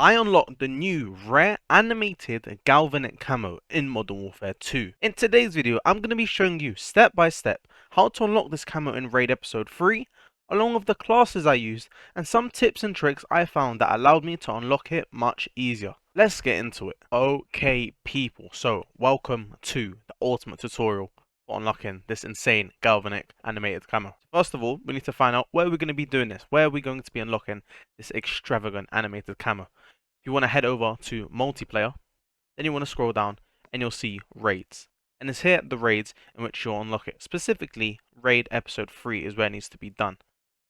I unlocked the new rare animated galvanic camo in Modern Warfare 2. In today's video, I'm going to be showing you step by step how to unlock this camo in Raid Episode 3, along with the classes I used and some tips and tricks I found that allowed me to unlock it much easier. Let's get into it. Okay people, so welcome to the ultimate tutorial for unlocking this insane galvanic animated camo. First of all, we need to find out where we're going to be doing this, where we're going to be unlocking this extravagant animated camo. If you want to head over to multiplayer, then you want to scroll down and you'll see raids. And it's here at the raids in which you'll unlock it. Specifically, raid episode 3 is where it needs to be done.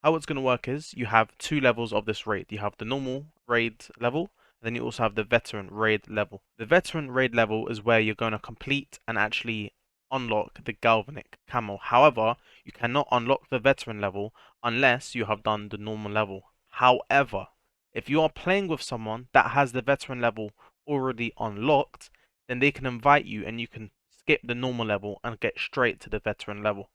How it's going to work is you have two levels of this raid. You have the normal raid level, and then you also have the veteran raid level. The veteran raid level is where you're going to complete and actually unlock the galvanic camo. However, you cannot unlock the veteran level unless you have done the normal level. However, if you are playing with someone that has the veteran level already unlocked, then they can invite you and you can skip the normal level and get straight to the veteran level.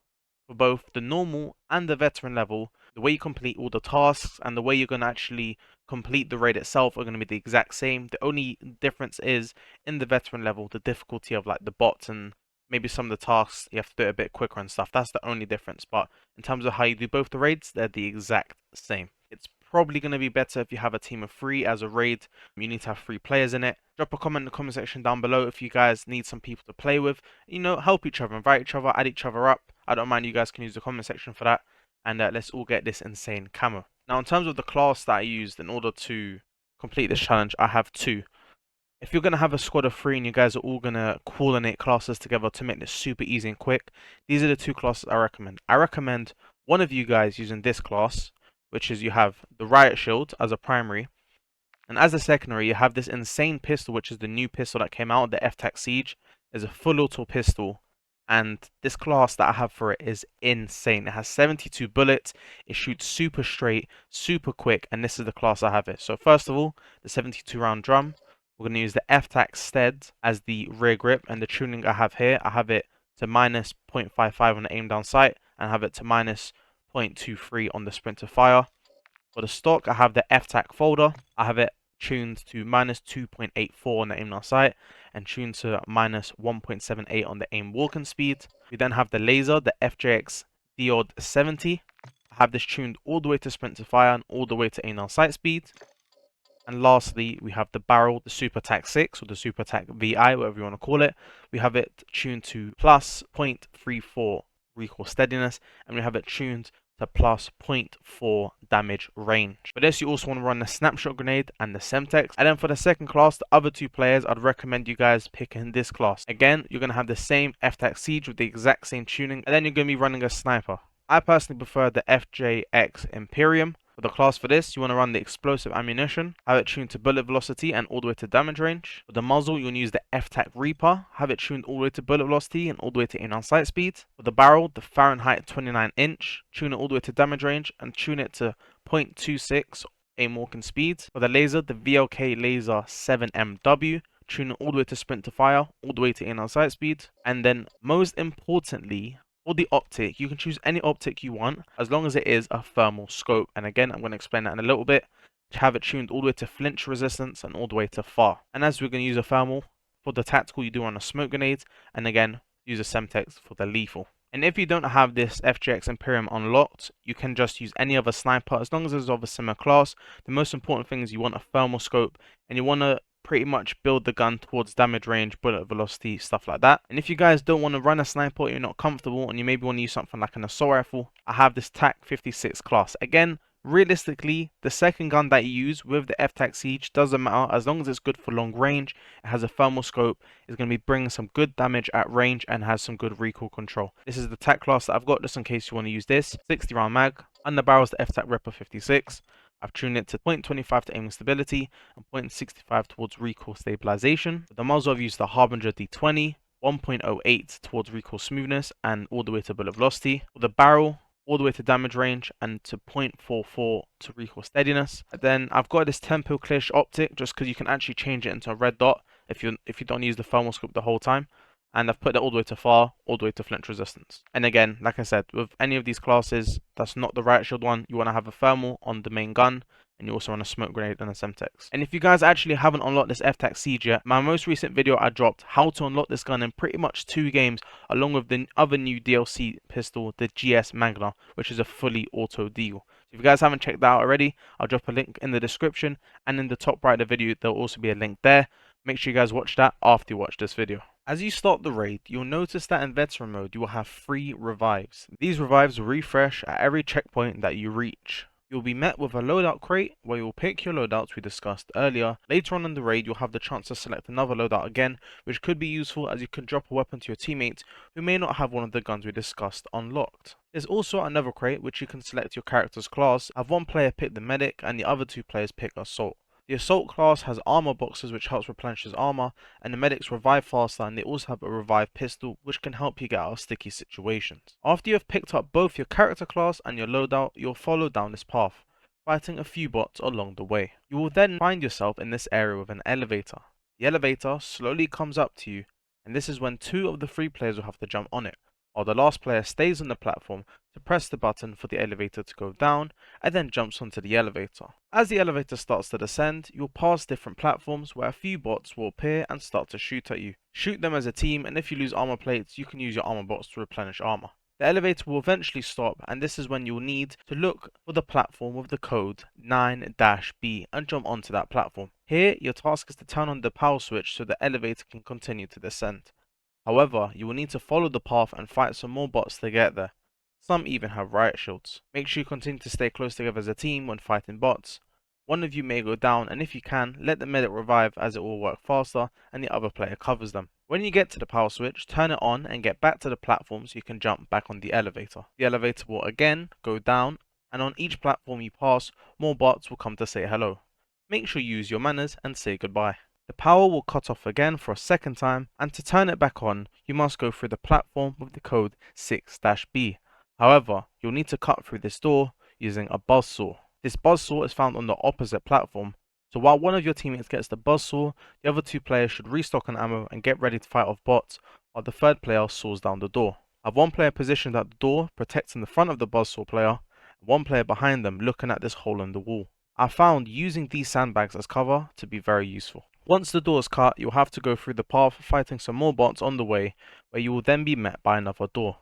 For both the normal and the veteran level, the way you complete all the tasks and the way you're going to actually complete the raid itself are going to be the exact same. The only difference is in the veteran level, the difficulty of like the bots and maybe some of the tasks you have to do it a bit quicker and stuff. That's the only difference. But in terms of how you do both the raids, they're the exact same. It's probably going to be better if you have a team of 3 as a raid. You need to have 3 players in it. Drop a comment in the comment section down below if you guys need some people to play with. You know, help each other, invite each other, add each other up. I don't mind, you guys can use the comment section for that. And let's all get this insane camo. Now, in terms of the class that I used in order to complete this challenge, I have 2. If you're going to have a squad of 3 and you guys are all going to coordinate classes together to make this super easy and quick, these are the 2 classes I recommend. I recommend one of you guys using this class, which is you have the riot shield as a primary, and as a secondary you have this insane pistol, which is the new pistol that came out, the F-Tac Siege. Is a full auto pistol, and this class that I have for it is insane. It has 72 bullets, it shoots super straight, super quick, and this is the class I have it. So first of all, the 72 round drum. We're going to use the F-Tac Stead as the rear grip, and the tuning I have here, I have it to minus 0.55 on the aim down sight, and I have it to minus 0.23 on the sprint to fire. For the stock, I have the F-Tac folder. I have it tuned to minus 2.84 on the aim down sight, and tuned to minus 1.78 on the aim walking speed. We then have the laser, the FJX Diode 70. I have this tuned all the way to sprint to fire and all the way to aim down sight speed. And lastly, we have the barrel, the Super Tac 6 or the Super Tac VI, whatever you want to call it. We have it tuned to plus 0.34 recoil steadiness, and we have it tuned to plus 0.4 damage range. For this, you also want to run the snapshot grenade and the Semtex. And then for the second class, the other 2 players, I'd recommend you guys picking this class. Again, you're going to have the same F-Tac Siege with the exact same tuning, and then you're going to be running a sniper. I personally prefer the FJX Imperium. For the class for this, you want to run the explosive ammunition, have it tuned to bullet velocity and all the way to damage range. For the muzzle, you want to use the F-Tac Reaper, have it tuned all the way to bullet velocity and all the way to aim down sight speed. For the barrel, the Fahrenheit 29 inch, tune it all the way to damage range and tune it to 0.26 aim walking speed. For the laser, the VLK Laser 7MW, tune it all the way to sprint to fire, all the way to aim down sight speed. And then most importantly, for the optic, you can choose any optic you want as long as it is a thermal scope. And again, I'm going to explain that in a little bit. To have it tuned all the way to flinch resistance and all the way to far. And as we're going to use a thermal, for the tactical you do run a smoke grenade, and again use a Semtex for the lethal. And if you don't have this FJX Imperium unlocked, you can just use any other sniper as long as it's of a similar class. The most important thing is you want a thermal scope and you want to pretty much build the gun towards damage range, bullet velocity, stuff like that. And if you guys don't want to run a sniper, you're not comfortable, and you maybe want to use something like an assault rifle, I have this TAC 56 class. Again, realistically, the second gun that you use with the F-Tac Siege doesn't matter as long as it's good for long range. It has a thermal scope, it's going to be bringing some good damage at range and has some good recoil control. This is the TAC class that I've got just in case you want to use this. 60 round mag, and the barrel is the F-Tac Ripper 56. I've tuned it to 0.25 to aiming stability and 0.65 towards recoil stabilization. For the muzzle, I've used the Harbinger D20, 1.08 towards recoil smoothness and all the way to bullet velocity. For the barrel, all the way to damage range and to 0.44 to recoil steadiness. And then I've got this tempo clearish optic just because you can actually change it into a red dot if you don't use the thermal scope the whole time. And I've put that all the way to far, all the way to flinch resistance. And again, like I said, with any of these classes, that's not the riot shield one. You want to have a thermal on the main gun, and you also run a smoke grenade and a Semtex. And if you guys actually haven't unlocked this F-Tac Siege yet, my most recent video I dropped how to unlock this gun in pretty much 2 games, along with the other new DLC pistol, the GS Magna, which is a fully auto deal. So if you guys haven't checked that out already, I'll drop a link in the description, and in the top right of the video there'll also be a link there. Make sure you guys watch that after you watch this video. As you start the raid, you'll notice that in veteran mode you will have 3 revives. These revives will refresh at every checkpoint that you reach. You'll be met with a loadout crate where you'll pick your loadouts we discussed earlier. Later on in the raid you'll have the chance to select another loadout again, which could be useful as you can drop a weapon to your teammates who may not have one of the guns we discussed unlocked. There's also another crate which you can select your character's class, have one player pick the medic and the other 2 players pick assault. The assault class has armor boxes which helps replenish his armor, and the medics revive faster, and they also have a revive pistol which can help you get out of sticky situations. After you have picked up both your character class and your loadout, you'll follow down this path, fighting a few bots along the way. You will then find yourself in this area with an elevator. The elevator slowly comes up to you, and this is when 2 of the 3 players will have to jump on it, while the last player stays on the platform to press the button for the elevator to go down and then jumps onto the elevator. As the elevator starts to descend, you'll pass different platforms where a few bots will appear and start to shoot at you. Shoot them as a team, and if you lose armor plates, you can use your armor box to replenish armor. The elevator will eventually stop, and this is when you'll need to look for the platform with the code 9-B and jump onto that platform. Here, your task is to turn on the power switch so the elevator can continue to descend. However, you will need to follow the path and fight some more bots to get there. Some even have riot shields. Make sure you continue to stay close together as a team when fighting bots. One of you may go down, and if you can, let the medic revive as it will work faster and the other player covers them. When you get to the power switch, turn it on and get back to the platform so you can jump back on the elevator. The elevator will again go down, and on each platform you pass, more bots will come to say hello. Make sure you use your manners and say goodbye. The power will cut off again for a second time, and to turn it back on, you must go through the platform with the code 6-B. However, you'll need to cut through this door using a buzzsaw. This buzzsaw is found on the opposite platform, so while one of your teammates gets the buzzsaw, the other 2 players should restock on ammo and get ready to fight off bots, while the 3rd player saws down the door. Have one player positioned at the door, protecting the front of the buzzsaw player, and one player behind them looking at this hole in the wall. I found using these sandbags as cover to be very useful. Once the door is cut, you'll have to go through the path fighting some more bots on the way, where you will then be met by another door.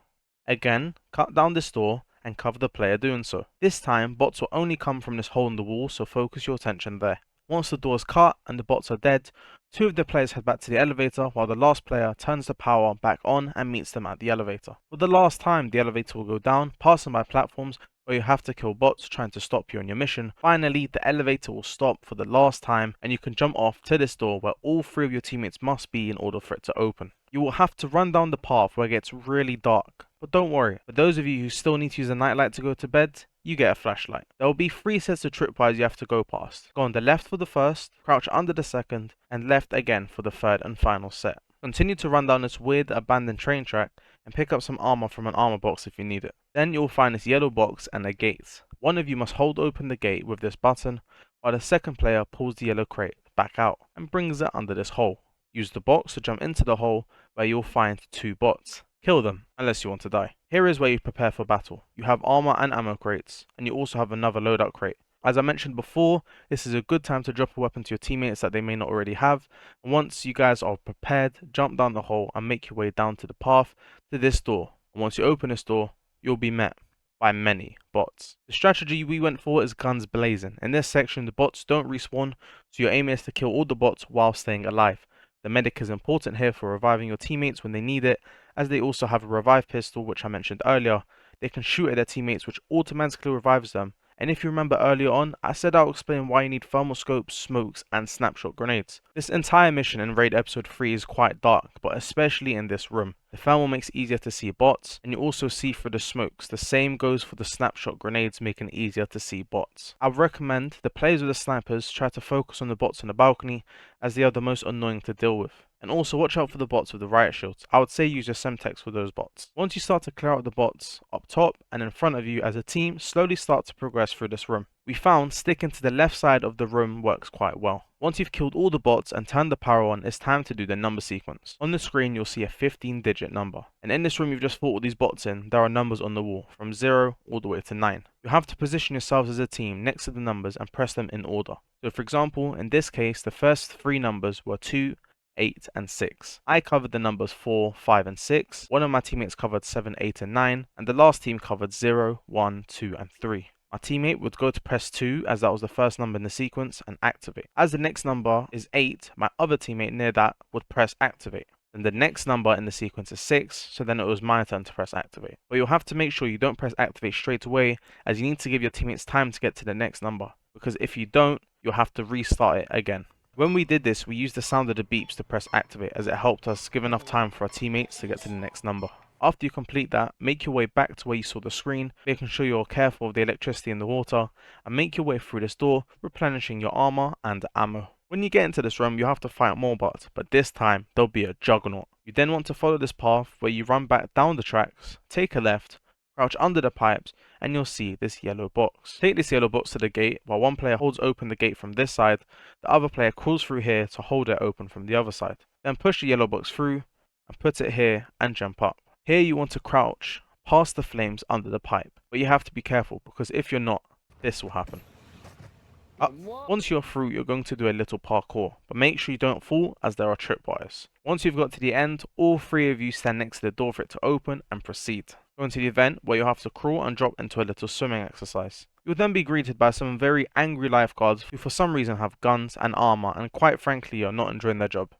Again, cut down this door and cover the player doing so. This time, bots will only come from this hole in the wall, so focus your attention there. Once the door is cut and the bots are dead, 2 of the players head back to the elevator while the last player turns the power back on and meets them at the elevator. For the last time, the elevator will go down, passing by platforms where you have to kill bots trying to stop you on your mission. Finally, the elevator will stop for the last time and you can jump off to this door where all 3 of your teammates must be in order for it to open. You will have to run down the path where it gets really dark, but don't worry, for those of you who still need to use a nightlight to go to bed, you get a flashlight. There will be 3 sets of tripwires you have to go past. Go on the left for the first, crouch under the second, and left again for the 3rd and final set. Continue to run down this weird abandoned train track and pick up some armor from an armor box if you need it. Then you'll find this yellow box and a gate. One of you must hold open the gate with this button, while the 2nd player pulls the yellow crate back out and brings it under this hole. Use the box to jump into the hole where you'll find 2 bots. Kill them, unless you want to die. Here is where you prepare for battle. You have armor and ammo crates, and you also have another loadout crate. As I mentioned before, this is a good time to drop a weapon to your teammates that they may not already have, and once you guys are prepared, jump down the hole and make your way down to the path to this door. And once you open this door, you'll be met by many bots. The strategy we went for is guns blazing. In this section, the bots don't respawn, so your aim is to kill all the bots while staying alive. The medic is important here for reviving your teammates when they need it, as they also have a revive pistol which I mentioned earlier. They can shoot at their teammates which automatically revives them, and if you remember earlier on, I said I'll explain why you need thermal scopes, smokes and snapshot grenades. This entire mission in raid episode 3 is quite dark, but especially in this room. The thermal makes it easier to see bots, and you also see through the smokes. The same goes for the snapshot grenades, making it easier to see bots. I would recommend the players with the snipers try to focus on the bots on the balcony, as they are the most annoying to deal with. And also watch out for the bots with the riot shields. I would say use your Semtex for those bots. Once you start to clear out the bots up top and in front of you as a team, slowly start to progress through this room. We found sticking to the left side of the room works quite well. Once you've killed all the bots and turned the power on, it's time to do the number sequence. On the screen you'll see a 15-digit number. And in this room you've just fought all these bots in, there are numbers on the wall, from 0 all the way to 9. You have to position yourselves as a team next to the numbers and press them in order. So for example, in this case, the first 3 numbers were 2, 8, and 6. I covered the numbers 4, 5, and 6. One of my teammates covered 7, 8, and 9. And the last team covered 0, 1, 2, and 3. My teammate would go to press 2 as that was the first number in the sequence and activate. As the next number is 8, my other teammate near that would press activate. Then the next number in the sequence is 6, so then it was my turn to press activate. But you'll have to make sure you don't press activate straight away, as you need to give your teammates time to get to the next number, because if you don't, you'll have to restart it again. When we did this, we used the sound of the beeps to press activate, as it helped us give enough time for our teammates to get to the next number. After you complete that, make your way back to where you saw the screen, making sure you're careful of the electricity in the water, and make your way through this door, replenishing your armor and ammo. When you get into this room, you have to fight more bots, but this time, there'll be a juggernaut. You then want to follow this path where you run back down the tracks, take a left, crouch under the pipes, and you'll see this yellow box. Take this yellow box to the gate, while one player holds open the gate from this side, the other player crawls through here to hold it open from the other side. Then push the yellow box through, and put it here, and jump up. Here you want to crouch past the flames under the pipe, but you have to be careful because if you're not, this will happen. Once you're through, you're going to do a little parkour, but make sure you don't fall as there are tripwires. Once you've got to the end, all 3 of you stand next to the door for it to open and proceed. Go into the event where you'll have to crawl and drop into a little swimming exercise. You'll then be greeted by some very angry lifeguards who for some reason have guns and armor and quite frankly are not enjoying their job.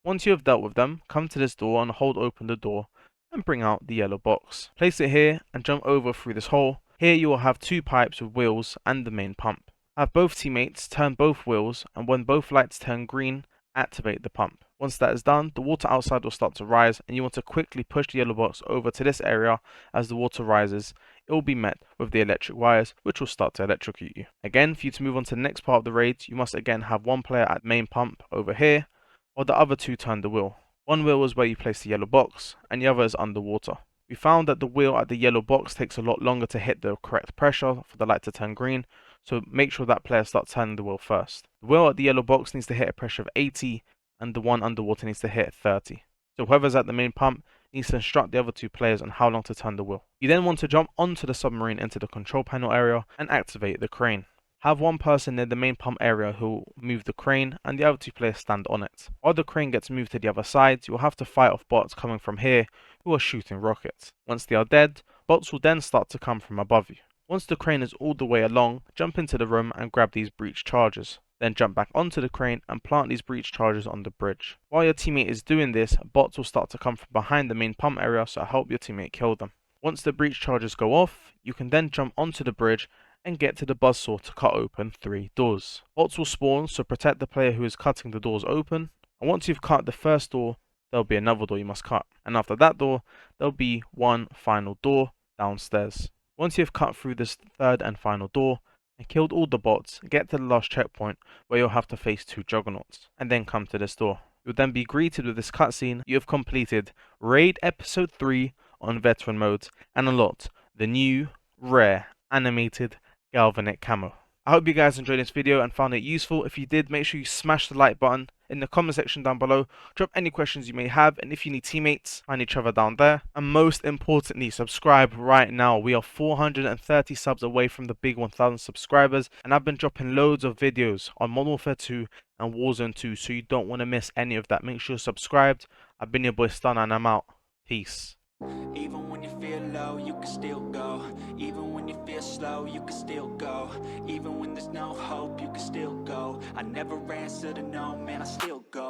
Once you have dealt with them, come to this door and hold open the door and bring out the yellow box. Place it here and jump over through this hole. Here you will have 2 pipes with wheels and the main pump. Have both teammates turn both wheels, and when both lights turn green, activate the pump. Once that is done, the water outside will start to rise and you want to quickly push the yellow box over to this area. As the water rises, it will be met with the electric wires which will start to electrocute you. Again, for you to move on to the next part of the raid, you must again have one player at main pump over here, while the other 2 turn the wheel. One wheel is where you place the yellow box, and the other is underwater. We found that the wheel at the yellow box takes a lot longer to hit the correct pressure for the light to turn green, so make sure that player starts turning the wheel first. The wheel at the yellow box needs to hit a pressure of 80, and the one underwater needs to hit 30. So whoever's at the main pump needs to instruct the other 2 players on how long to turn the wheel. You then want to jump onto the submarine into the control panel area and activate the crane. Have one person near the main pump area who will move the crane and the other 2 players stand on it. While the crane gets moved to the other side, you will have to fight off bots coming from here who are shooting rockets. Once they are dead, bots will then start to come from above you. Once the crane is all the way along, jump into the room and grab these breach charges. Then jump back onto the crane and plant these breach charges on the bridge. While your teammate is doing this, bots will start to come from behind the main pump area, so help your teammate kill them. Once the breach charges go off, you can then jump onto the bridge and get to the buzzsaw to cut open 3 doors. Bots will spawn, so protect the player who is cutting the doors open. And once you've cut the first door, there'll be another door you must cut. And after that door, there'll be one final door downstairs. Once you've cut through this 3rd and final door and killed all the bots, get to the last checkpoint where you'll have to face 2 juggernauts, and then come to this door. You'll then be greeted with this cutscene. You have completed Raid Episode 3 on Veteran Mode and unlocked the new, rare, animated Galvanic Camo. I hope you guys enjoyed this video and found it useful. If you did, make sure you smash the like button. In the comment section down below, drop any questions you may have, and if you need teammates, find each other down there. And most importantly, subscribe right now. We are 430 subs away from the big 1000 subscribers, and I've been dropping loads of videos on Modern Warfare 2 and Warzone 2, so you don't want to miss any of that. Make sure you're subscribed. I've been your boy Stunner, and I'm out. Peace. Even when you feel low, you can still go. Even when you feel slow, you can still go. Even when there's no hope, you can still go. I never answer to no, man, I still go.